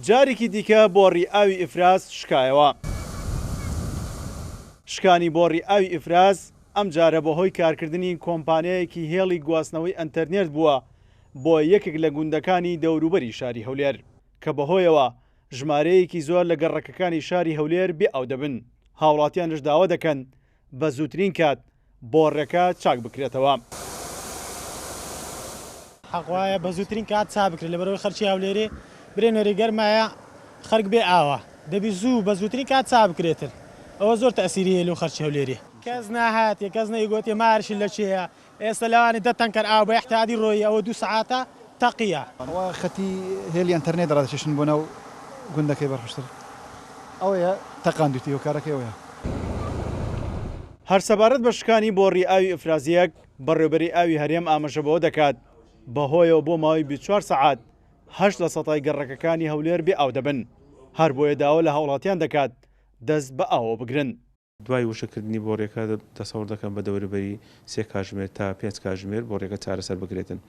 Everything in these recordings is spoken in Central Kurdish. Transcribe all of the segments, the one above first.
جارێکی دیکە بۆڕی ئاوی ئیفراز شکایەوە. شکانی بۆڕی ئاوی ئیفراز ئەم جارە بەهۆی کارکردنی کۆمپانیایەکی هێڵی گواستنەوەی ئەنتەرنێت بووە بۆ یەکێک لە گوندەکانی دەوروبەری شاری هەولێر کە بەهۆیەوە ژمارەیەکی زۆر لە گەڕەکەکانی شاری هەولێر بێ ئاو دەبن. هاوڵاتیانش داوا دەکەن بە زووترین کات بۆڕەکە چاک بکرێتەوە. حەقوایە بە زووترین کات چاک بکرێت لەبەرەوەی خەرکی هەولێرێ برێنەری گەرمایە خەرک بێ ئاوە دەبی زوو بە زووترین کات چاک بکرێتن. ئەوە زۆر تەسیریە لەو خەرکی هەولێرێ. کەس ناهاتێ کەس نەیگوتێ مارشی لە چێە ئێستا لەوانی دەتەنکەر ئاو بە احتیادی ڕۆی ئەوە 2 سەعاتە تەقیە. خەتی هێلی ئەنتەرنێت دەڕاتێشن بۆ ناو گوندەکەی بەرخشتر ئەوەیە تەقاندویتی و کارەکەیەوەیە. هەر سەبارەت بە شکانی بۆڕی ئاوی ئیفرازیەک بەڕێوەبەری ئاوی هەرێم ئاماژەبەوە دەکات بەهۆیەوە بۆ ماوەی 24 سەعات 8% گەڕەکەکانی هەولێر بێ ئاو دەبن. هەر بۆیە داوا لە هاوڵاتیان دەکات دەست بە ئاوە بگرن. دوای وشەکردنی بۆڕێەکە دەسەوەڕ دەکەن بە دەوروبەری 3 کاتژمێر تا 5 کاتژمێر بۆڕێەکە چارەسەر بگرێتن.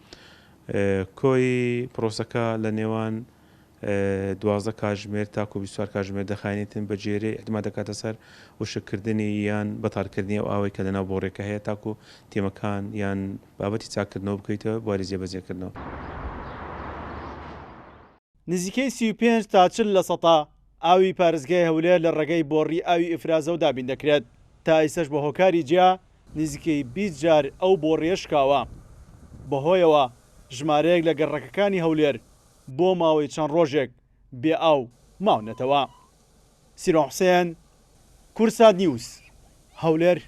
کۆی پرۆسەکە لە نێوان 12 کاتژمێر تا 24 کاتژمێر دەخانێتن بە جێرە ئەحتما دەکاتە سەر وشەکردنی یان بەتارکردنی ئەو ئاوەی کە لەناو بۆڕێکە هەیە تاکو تێمەکان یان بابەتی چاکردنەوە بکەیتەوە بواری جێبەجێکردنەوە. نزیکەی 35 تا 40% ئاوی پارێزگای هەولێر لە ڕێگەی بۆڕی ئاوی ئیفرازە و دابین دەکرێت. تا ئێستش بە هۆکاری جیا نزیکەی 20 جار ئەو بۆڕیە شکاوە. بەهۆیەوە ژمارەیەک لە گەڕەکەکانی هەولێر بۆ ماوەی چەند ڕۆژێک بێ ئاو ماونەتەوە. سیرۆ حوسێن، کورسات نیوز، هەولێر.